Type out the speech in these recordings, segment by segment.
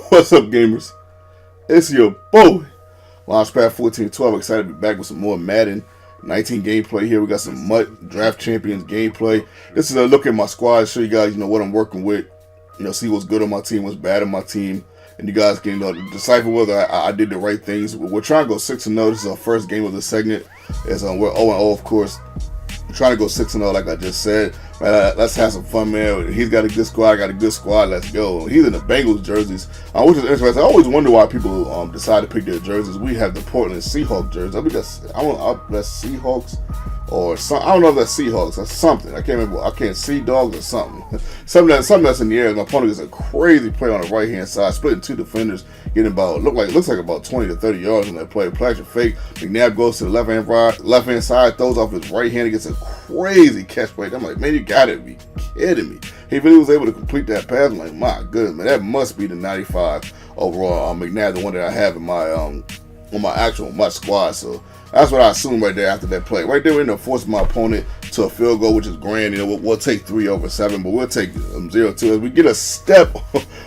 What's up, gamers? It's your boy, Launchpad 1412. Excited to be back with some more Madden 19 gameplay here. We got some Draft Champions gameplay. This is a look at my squad, show you guys, what I'm working with. See what's good on my team, what's bad on my team, and you guys can decipher whether I did the right things. We're trying to go 6-0. This is our first game of the segment. We're 0-0, of course. I'm trying to go 6-0, like I just said. Let's have some fun, man. He's got a good squad. I got a good squad. Let's go. He's in the Bengals jerseys, which is interesting. I always wonder why people decide to pick their jerseys. We have the Portland Seahawks jerseys. That's Seahawks or some. I don't know if that's Seahawks. That's something. I can't remember. I can't see dogs or something. something that's in the air. My opponent gets a crazy play on the right hand side, splitting two defenders, getting about looks like about 20 to 30 yards on that play. Play fake. McNabb goes to the left hand side, throws off his right hand, and gets a crazy catch play. I'm like, man, you gotta be kidding me. He really was able to complete that pass. I'm like, my goodness, man, that must be the 95 overall McNabb, the one that I have in my on my squad. So that's what I assume right there after that play. Right there, we end up forcing my opponent to a field goal, which is grand. We'll take 3 over 7, but we'll take 0-2 as we get a step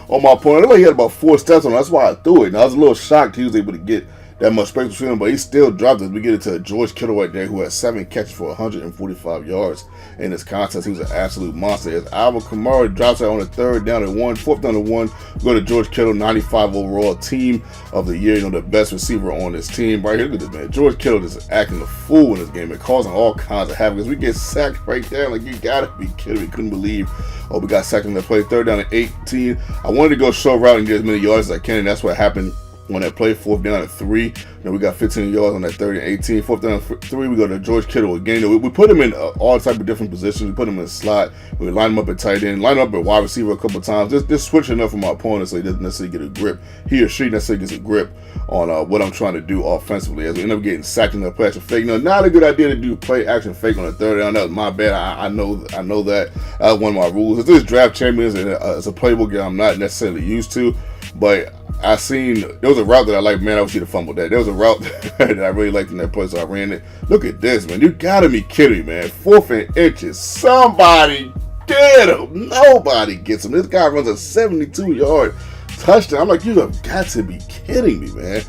on my opponent. I think he had about 4 steps on him. That's why I threw it. And I was a little shocked he was able to get that much space between him, but he still dropped it. We get it to George Kittle right there, who has 7 catches for 145 yards in this contest. He was an absolute monster. As Alvin Kamara drops it on the 4th down to 1, we go to George Kittle, 95 overall, team of the year. The best receiver on this team right here. Look at this, man. George Kittle is acting a fool in this game and causing all kinds of havoc. As we get sacked right there, like, you gotta be kidding me. Couldn't believe. We got sacked on that play. 3rd down to 18. I wanted to go short route and get as many yards as I can, and that's what happened on that play. 4th down to 3. We got 15 yards on that 3rd and 18. 4th down to 3. We go to George Kittle again. We put him in all type of different positions. We put him in slot. We line him up at tight end. Line him up at wide receiver a couple of times. Just switching up for my opponent so he doesn't necessarily get a grip. He or she necessarily gets a grip on what I'm trying to do offensively. As we end up getting sacked in the play action fake. Not a good idea to do play action fake on the 3rd down. That was my bad. I know that. That was one of my rules. This is Draft Champions, and it's a playbook that I'm not necessarily used to, but I seen there was a route that I liked. Man, I wish he'd have fumbled that. There was a route that I really liked in that play, so I ran it. Look at this, man. You gotta be kidding me, man. 4th and inches. Somebody get him. Nobody gets him. This guy runs a 72-yard touchdown. I'm like, you have got to be kidding me, man.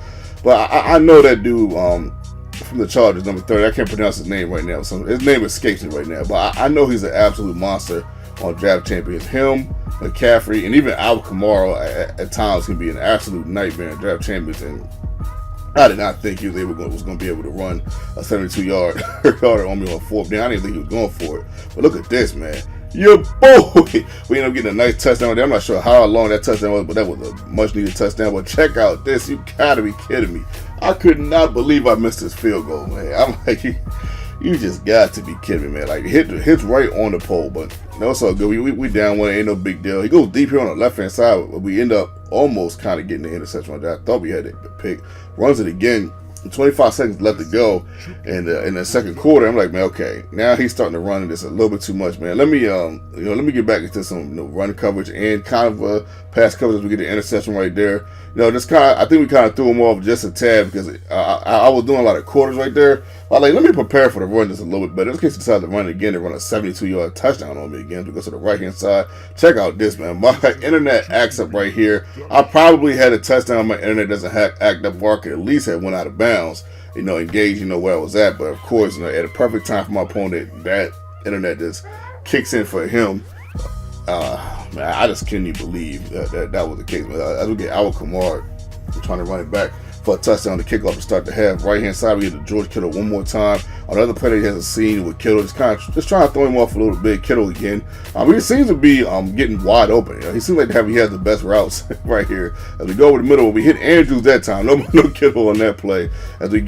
But I know that dude from the Chargers, number 30. I can't pronounce his name right now. So his name escapes me right now. But I know he's an absolute monster on Draft Champions. Him, McCaffrey, and even Alvin Kamara at times can be an absolute nightmare in Draft Champions. And I did not think he was going to be able to run a 72-yard yarder on me on 4th down. I didn't think he was going for it. But look at this, man. Your boy. We ended up getting a nice touchdown there. I'm not sure how long that touchdown was, but that was a much-needed touchdown. But check out this. You got to be kidding me. I could not believe I missed this field goal, man. I'm like, you just got to be kidding me, man. Like, hits right on the pole, but it's all good. We down 1, ain't no big deal. He goes deep here on the left-hand side, but we end up almost kind of getting the interception on that. I thought we had the pick. Runs it again. 25 seconds left to go in the second quarter. I'm like, man, okay, now he's starting to run this a little bit too much, man. Let me get back into some run coverage and kind of pass coverage as we get the interception right there. I think we kind of threw him off just a tad because I was doing a lot of quarters right there. I like, let me prepare for the run just a little bit better. In case he decides to run it again and run a 72-yard touchdown on me again to go to the right-hand side. Check out this, man. My internet acts up right here. I probably had a touchdown. My internet doesn't act up where I could at least have went out of bounds, engaged, where I was at. But, of course, at a perfect time for my opponent, that internet just kicks in for him. Man, I just couldn't even believe that was the case. As we get Alvin Kamara, we're trying to run it back for a touchdown to kick off to start the half. Right-hand side, we get to George Kittle one more time. Another play that he hasn't seen with Kittle, just trying to throw him off a little bit. Kittle again. He seems to be getting wide open. He seems like he has the best routes right here. As we go over the middle, we hit Andrews that time. No Kittle on that play. As we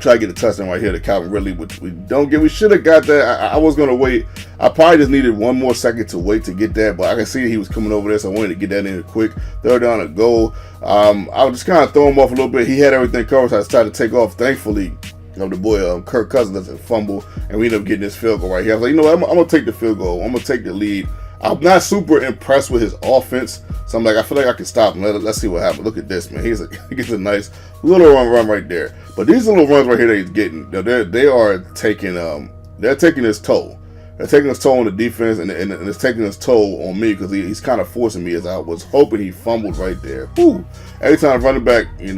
try to get a touchdown right here to Calvin Ridley, which we don't get. We should have got that. I was going to wait. I probably just needed one more second to wait to get that, but I can see he was coming over there, so I wanted to get that in quick. 3rd down to goal. I was just kind of throw him off a little bit. He had everything covered, so I decided to take off. Thankfully, the boy Kirk Cousins doesn't fumble, and we end up getting this field goal right here. I was like, you know what, I'm going to take the field goal. I'm going to take the lead. I'm not super impressed with his offense, so I'm like, I feel like I can stop him. Let's see what happens. Look at this, man. He gets a nice little run right there. But these little runs right here that he's getting, they're taking his toll. It's taking its toll on the defense, and it's taking its toll on me because he's kind of forcing me, as I was hoping he fumbled right there. Whew. Every time the running back, every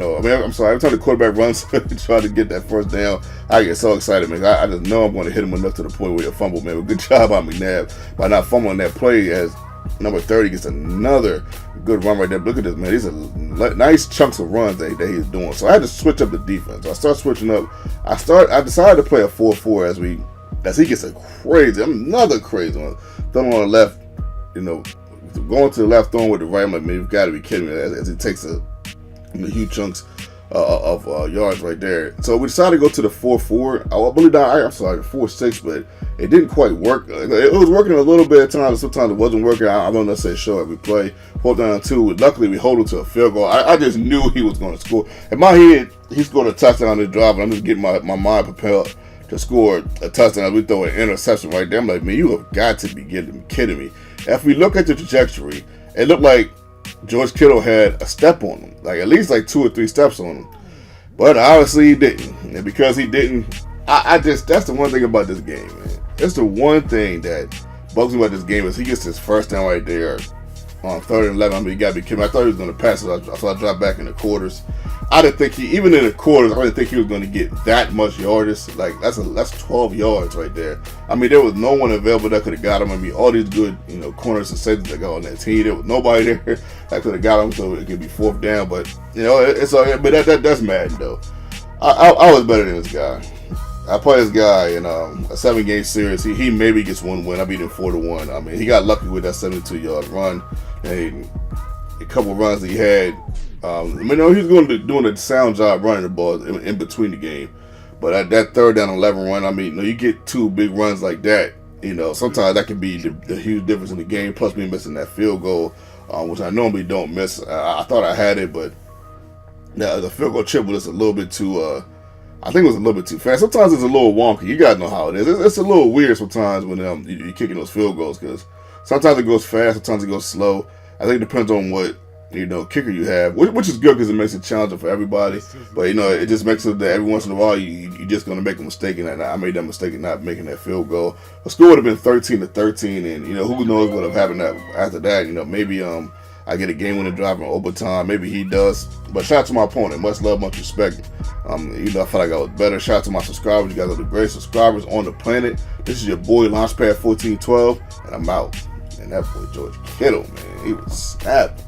time the quarterback runs to try to get that first down, I get so excited, man. I just know I'm going to hit him enough to the point where he'll fumble, man. But good job by McNabb by not fumbling that play, as number 30 gets another good run right there. Look at this, man. These are nice chunks of runs that he's doing. So I had to switch up the defense. So I started switching up. I decided to play a 4-4 as he gets another crazy one. Throwing on the left, going to the left, throwing with the right. I'm like, man, you've got to be kidding me. As he takes huge chunks of yards right there. So we decided to go to the 4-4. I believe I'm sorry, the 4-6, but it didn't quite work. It was working a little bit at times. Sometimes it wasn't working. I don't necessarily show every play. 4th down 2. Luckily, we hold him to a field goal. I just knew he was going to score. In my head, he scored a touchdown on this drive, and I'm just getting my mind propelled to score a touchdown. We throw an interception right there. I'm like, man, you have got to be kidding me. If we look at the trajectory, it looked like George Kittle had a step on him, like at least like 2 or 3 steps on him. But obviously he didn't. And because he didn't, that's the one thing about this game, man. That's the one thing that bugs me about this game is he gets his first down right there on 3rd and 11. I mean, you got to be kidding me. I thought he was going to pass it, so I dropped back in the quarters. I didn't think even in the quarters, I didn't think he was going to get that much yardage. Like, that's 12 yards right there. I mean, there was no one available that could have got him. I mean, all these good, corners and safeties that got on that team, there was nobody there that could have got him, so it could be 4th down. But, it's all right. But that's Madden, though. I was better than this guy. I played this guy in a 7-game series. He maybe gets one win. I beat him 4-1. I mean, he got lucky with that 72-yard run. And a couple runs that he had. He was doing a sound job running the ball in between the game. But at that 3rd down 11 run, I mean, you get 2 big runs like that. Sometimes that can be the huge difference in the game. Plus, me missing that field goal, which I normally don't miss. I thought I had it, but the field goal chip was just a little bit too. I think it was a little bit too fast. Sometimes it's a little wonky. You gotta know how it is. It's a little weird sometimes when you're kicking those field goals because sometimes it goes fast, sometimes it goes slow. I think it depends on what kicker you have, which is good because it makes it challenging for everybody. But it just makes it that every once in a while you're just gonna make a mistake, and I made that mistake in not making that field goal. The score would have been 13-13, and who knows what would have happened after that. Maybe I get a game-winning drive in overtime. Maybe he does. But shout out to my opponent. Much love, much respect. I felt like I was better. Shout out to my subscribers. You guys are the greatest subscribers on the planet. This is your boy, Launchpad 1412, and I'm out. And that boy, George Kittle, man, he was snapping.